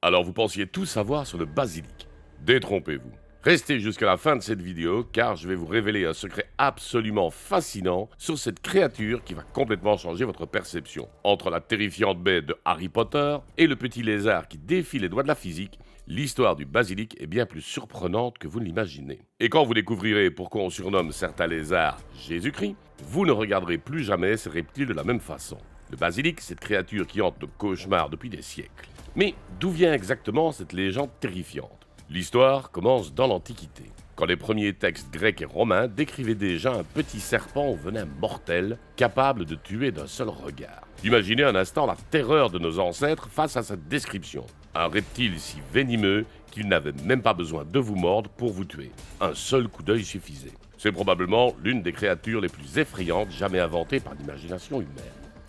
Alors vous pensiez tout savoir sur le basilic. Détrompez-vous. Restez jusqu'à la fin de cette vidéo car je vais vous révéler un secret absolument fascinant sur cette créature qui va complètement changer votre perception. Entre la terrifiante baie de Harry Potter et le petit lézard qui défie les lois de la physique, l'histoire du basilic est bien plus surprenante que vous ne l'imaginez. Et quand vous découvrirez pourquoi on surnomme certains lézards Jésus-Christ, vous ne regarderez plus jamais ces reptiles de la même façon. Le basilic, cette créature qui hante nos cauchemars depuis des siècles. Mais d'où vient exactement cette légende terrifiante ? L'histoire commence dans l'Antiquité, quand les premiers textes grecs et romains décrivaient déjà un petit serpent au venin mortel, capable de tuer d'un seul regard. Imaginez un instant la terreur de nos ancêtres face à cette description. Un reptile si venimeux qu'il n'avait même pas besoin de vous mordre pour vous tuer. Un seul coup d'œil suffisait. C'est probablement l'une des créatures les plus effrayantes jamais inventées par l'imagination humaine.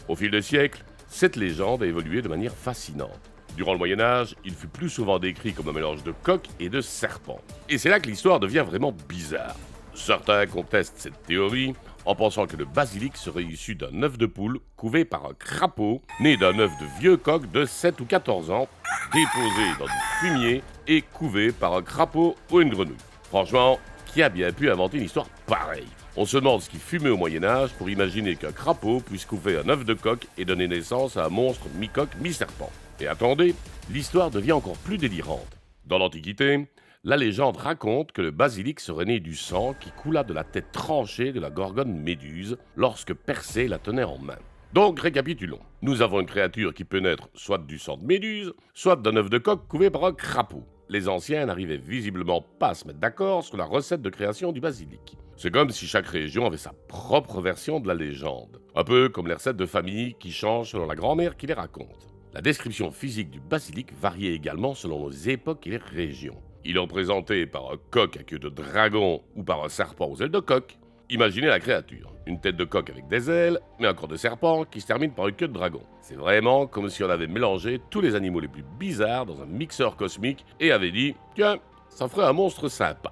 Au fil des siècles, cette légende a évolué de manière fascinante. Durant le Moyen-Âge, il fut plus souvent décrit comme un mélange de coq et de serpent. Et c'est là que l'histoire devient vraiment bizarre. Certains contestent cette théorie en pensant que le basilic serait issu d'un œuf de poule couvé par un crapaud, né d'un œuf de vieux coq de 7 ou 14 ans, déposé dans du fumier et couvé par un crapaud ou une grenouille. Franchement, qui a bien pu inventer une histoire pareille ? On se demande ce qui fumait au Moyen-Âge pour imaginer qu'un crapaud puisse couver un œuf de coq et donner naissance à un monstre mi-coq, mi-serpent. Et attendez, l'histoire devient encore plus délirante. Dans l'Antiquité, la légende raconte que le basilic serait né du sang qui coula de la tête tranchée de la gorgone Méduse lorsque Persée la tenait en main. Donc récapitulons. Nous avons une créature qui peut naître soit du sang de Méduse, soit d'un œuf de coq couvé par un crapaud. Les anciens n'arrivaient visiblement pas à se mettre d'accord sur la recette de création du basilic. C'est comme si chaque région avait sa propre version de la légende. Un peu comme les recettes de famille qui changent selon la grand-mère qui les raconte. La description physique du basilic variait également selon les époques et les régions. Il est représenté par un coq à queue de dragon ou par un serpent aux ailes de coq. Imaginez la créature, une tête de coq avec des ailes, mais un corps de serpent qui se termine par une queue de dragon. C'est vraiment comme si on avait mélangé tous les animaux les plus bizarres dans un mixeur cosmique et avait dit « Tiens, ça ferait un monstre sympa ».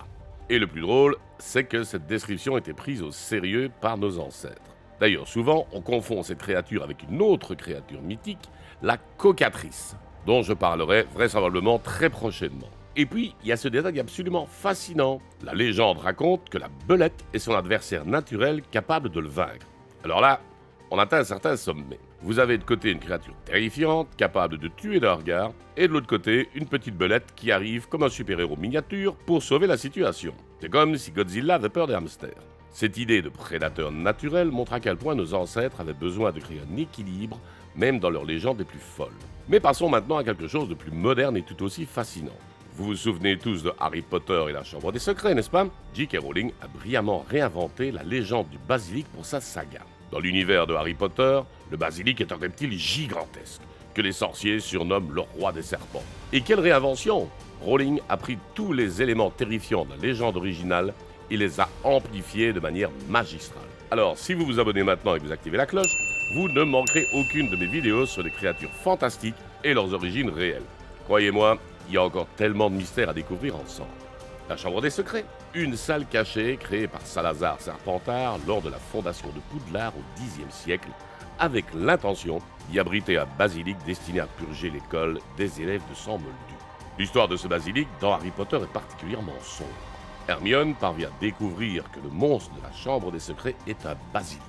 Et le plus drôle, c'est que cette description était prise au sérieux par nos ancêtres. D'ailleurs, souvent, on confond cette créature avec une autre créature mythique, la cocatrice, dont je parlerai vraisemblablement très prochainement. Et puis, il y a ce détail absolument fascinant. La légende raconte que la belette est son adversaire naturel capable de le vaincre. Alors là, on atteint un certain sommet. Vous avez de côté une créature terrifiante, capable de tuer d'un regard, et de l'autre côté, une petite belette qui arrive comme un super-héros miniature pour sauver la situation. C'est comme si Godzilla avait peur des hamsters. Cette idée de prédateur naturel montre à quel point nos ancêtres avaient besoin de créer un équilibre, même dans leurs légendes les plus folles. Mais passons maintenant à quelque chose de plus moderne et tout aussi fascinant. Vous vous souvenez tous de Harry Potter et la Chambre des Secrets, n'est-ce pas ? J.K. Rowling a brillamment réinventé la légende du basilic pour sa saga. Dans l'univers de Harry Potter, le basilic est un reptile gigantesque, que les sorciers surnomment le roi des serpents. Et quelle réinvention ! Rowling a pris tous les éléments terrifiants de la légende originale et les a amplifiés de manière magistrale. Alors, si vous vous abonnez maintenant et que vous activez la cloche, vous ne manquerez aucune de mes vidéos sur les créatures fantastiques et leurs origines réelles. Croyez-moi, il y a encore tellement de mystères à découvrir ensemble. La Chambre des Secrets, une salle cachée créée par Salazar Serpentard lors de la fondation de Poudlard au Xe siècle, avec l'intention d'y abriter un basilic destiné à purger l'école des élèves de sang moldu. L'histoire de ce basilic dans Harry Potter est particulièrement sombre. Hermione parvient à découvrir que le monstre de la Chambre des Secrets est un basilic.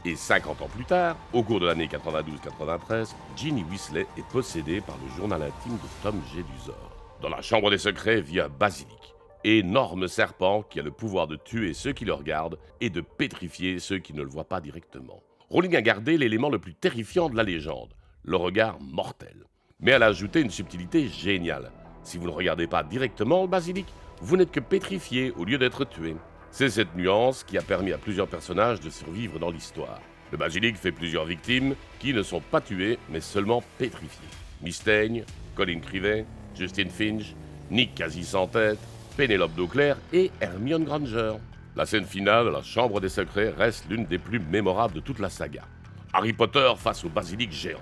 Et 50 ans plus tard, au cours de l'année 92-93, Ginny Weasley est possédée par le journal intime de Tom Jedusor. Dans la Chambre des Secrets vit un basilic, énorme serpent qui a le pouvoir de tuer ceux qui le regardent et de pétrifier ceux qui ne le voient pas directement. Rowling a gardé l'élément le plus terrifiant de la légende, le regard mortel. Mais elle a ajouté une subtilité géniale. Si vous ne regardez pas directement le basilic, vous n'êtes que pétrifié au lieu d'être tué. C'est cette nuance qui a permis à plusieurs personnages de survivre dans l'histoire. Le basilic fait plusieurs victimes qui ne sont pas tuées mais seulement pétrifiées. Mystaigne, Colin Creevey, Justin Finch, Nick quasi sans tête, Pénélope Dauclair et Hermione Granger. La scène finale de la Chambre des Secrets reste l'une des plus mémorables de toute la saga. Harry Potter face au basilic géant,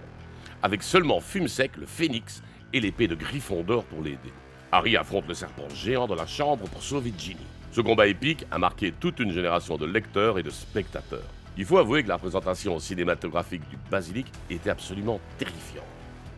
avec seulement Fumsec, le phénix, et l'épée de Gryffondor pour l'aider. Harry affronte le serpent géant dans la chambre pour sauver Ginny. Ce combat épique a marqué toute une génération de lecteurs et de spectateurs. Il faut avouer que la représentation cinématographique du basilic était absolument terrifiante.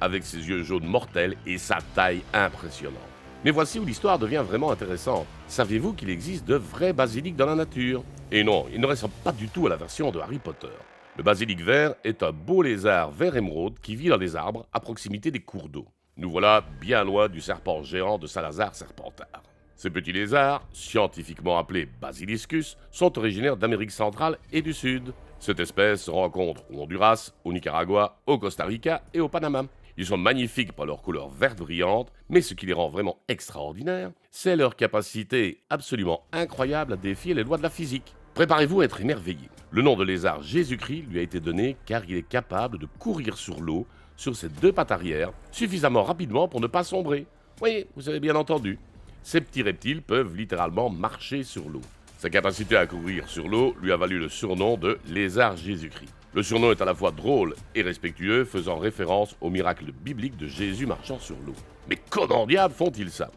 avec ses yeux jaunes mortels et sa taille impressionnante. Mais voici où l'histoire devient vraiment intéressante. Saviez-vous qu'il existe de vrais basiliques dans la nature? Et non, il ne ressemble pas du tout à la version de Harry Potter. Le basilic vert est un beau lézard vert émeraude qui vit dans les arbres à proximité des cours d'eau. Nous voilà bien loin du serpent géant de Salazar Serpentard. Ces petits lézards, scientifiquement appelés Basiliscus, sont originaires d'Amérique centrale et du Sud. Cette espèce se rencontre au Honduras, au Nicaragua, au Costa Rica et au Panama. Ils sont magnifiques par leur couleur verte brillante, mais ce qui les rend vraiment extraordinaires, c'est leur capacité absolument incroyable à défier les lois de la physique. Préparez-vous à être émerveillés. Le nom de lézard Jésus-Christ lui a été donné car il est capable de courir sur l'eau sur ses deux pattes arrière suffisamment rapidement pour ne pas sombrer. Oui, vous avez bien entendu. Ces petits reptiles peuvent littéralement marcher sur l'eau. Sa capacité à courir sur l'eau lui a valu le surnom de lézard Jésus-Christ. Le surnom est à la fois drôle et respectueux, faisant référence au miracle biblique de Jésus marchant sur l'eau. Mais comment diable font-ils ça?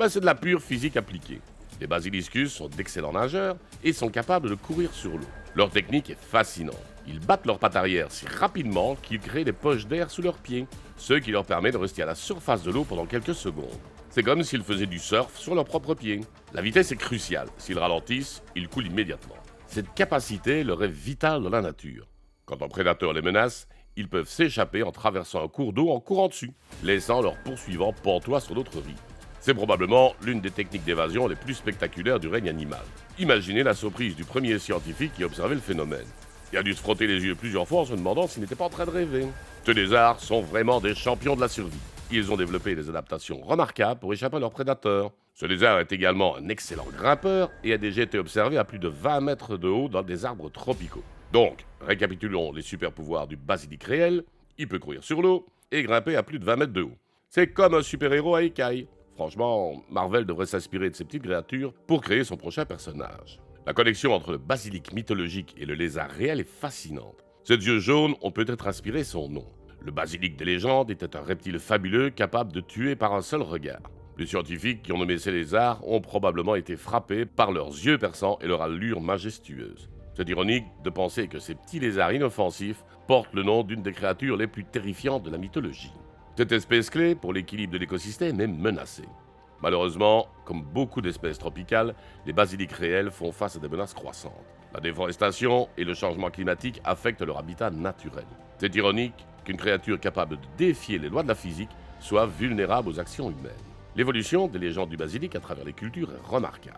C'est de la pure physique appliquée. Les basiliscus sont d'excellents nageurs et sont capables de courir sur l'eau. Leur technique est fascinante. Ils battent leurs pattes arrière si rapidement qu'ils créent des poches d'air sous leurs pieds, ce qui leur permet de rester à la surface de l'eau pendant quelques secondes. C'est comme s'ils faisaient du surf sur leurs propres pieds. La vitesse est cruciale. S'ils ralentissent, ils coulent immédiatement. Cette capacité leur est vitale dans la nature. Quand un prédateur les menace, ils peuvent s'échapper en traversant un cours d'eau en courant dessus, laissant leurs poursuivants pantois sur l'autre rive. C'est probablement l'une des techniques d'évasion les plus spectaculaires du règne animal. Imaginez la surprise du premier scientifique qui observait le phénomène. Il a dû se frotter les yeux plusieurs fois en se demandant s'il n'était pas en train de rêver. Ces lézards sont vraiment des champions de la survie. Ils ont développé des adaptations remarquables pour échapper à leurs prédateurs. Ce lézard est également un excellent grimpeur et a déjà été observé à plus de 20 mètres de haut dans des arbres tropicaux. Donc, récapitulons les super pouvoirs du basilic réel. Il peut courir sur l'eau et grimper à plus de 20 mètres de haut. C'est comme un super-héros à écailles. Franchement, Marvel devrait s'inspirer de ces petites créatures pour créer son prochain personnage. La connexion entre le basilic mythologique et le lézard réel est fascinante. Ses yeux jaunes ont peut-être inspiré son nom. Le basilic des légendes était un reptile fabuleux capable de tuer par un seul regard. Les scientifiques qui ont nommé ces lézards ont probablement été frappés par leurs yeux perçants et leur allure majestueuse. C'est ironique de penser que ces petits lézards inoffensifs portent le nom d'une des créatures les plus terrifiantes de la mythologie. Cette espèce clé pour l'équilibre de l'écosystème est menacée. Malheureusement, comme beaucoup d'espèces tropicales, les basilics réels font face à des menaces croissantes. La déforestation et le changement climatique affectent leur habitat naturel. C'est ironique qu'une créature capable de défier les lois de la physique soit vulnérable aux actions humaines. L'évolution des légendes du basilic à travers les cultures est remarquable.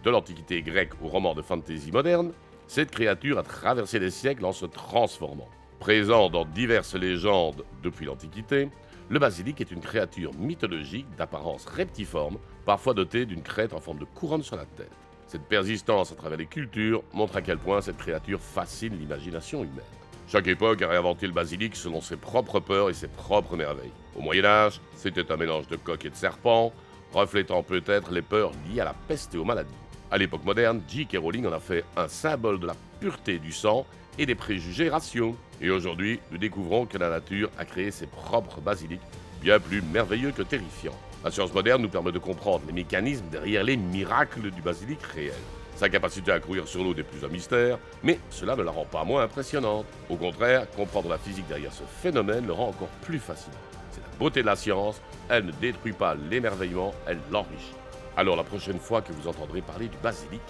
De l'Antiquité grecque au roman de fantasy moderne, cette créature a traversé les siècles en se transformant. Présent dans diverses légendes depuis l'Antiquité, le basilic est une créature mythologique d'apparence reptiforme, parfois dotée d'une crête en forme de couronne sur la tête. Cette persistance à travers les cultures montre à quel point cette créature fascine l'imagination humaine. Chaque époque a réinventé le basilic selon ses propres peurs et ses propres merveilles. Au Moyen-Âge, c'était un mélange de coq et de serpent, reflétant peut-être les peurs liées à la peste et aux maladies. À l'époque moderne, J.K. Rowling en a fait un symbole de la pureté du sang et des préjugés raciaux. Et aujourd'hui, nous découvrons que la nature a créé ses propres basilics, bien plus merveilleux que terrifiants. La science moderne nous permet de comprendre les mécanismes derrière les miracles du basilic réel. Sa capacité à courir sur l'eau n'est plus un mystère, mais cela ne la rend pas moins impressionnante. Au contraire, comprendre la physique derrière ce phénomène le rend encore plus fascinant. C'est la beauté de la science, elle ne détruit pas l'émerveillement, elle l'enrichit. Alors la prochaine fois que vous entendrez parler du basilic,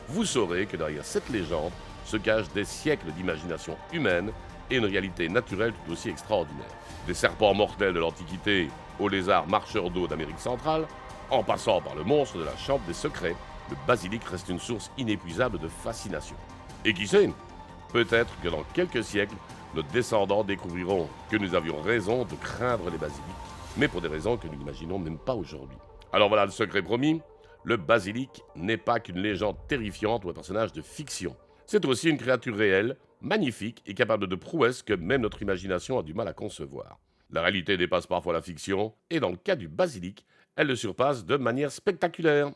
vous saurez que derrière cette légende se cachent des siècles d'imagination humaine et une réalité naturelle tout aussi extraordinaire. Des serpents mortels de l'Antiquité aux lézards marcheurs d'eau d'Amérique centrale, en passant par le monstre de la Chambre des secrets, le basilic reste une source inépuisable de fascination. Et qui sait, peut-être que dans quelques siècles, nos descendants découvriront que nous avions raison de craindre les basilics, mais pour des raisons que nous n'imaginons même pas aujourd'hui. Alors voilà le secret promis, le basilic n'est pas qu'une légende terrifiante ou un personnage de fiction. C'est aussi une créature réelle, magnifique et capable de prouesses que même notre imagination a du mal à concevoir. La réalité dépasse parfois la fiction, et dans le cas du basilic, elle le surpasse de manière spectaculaire.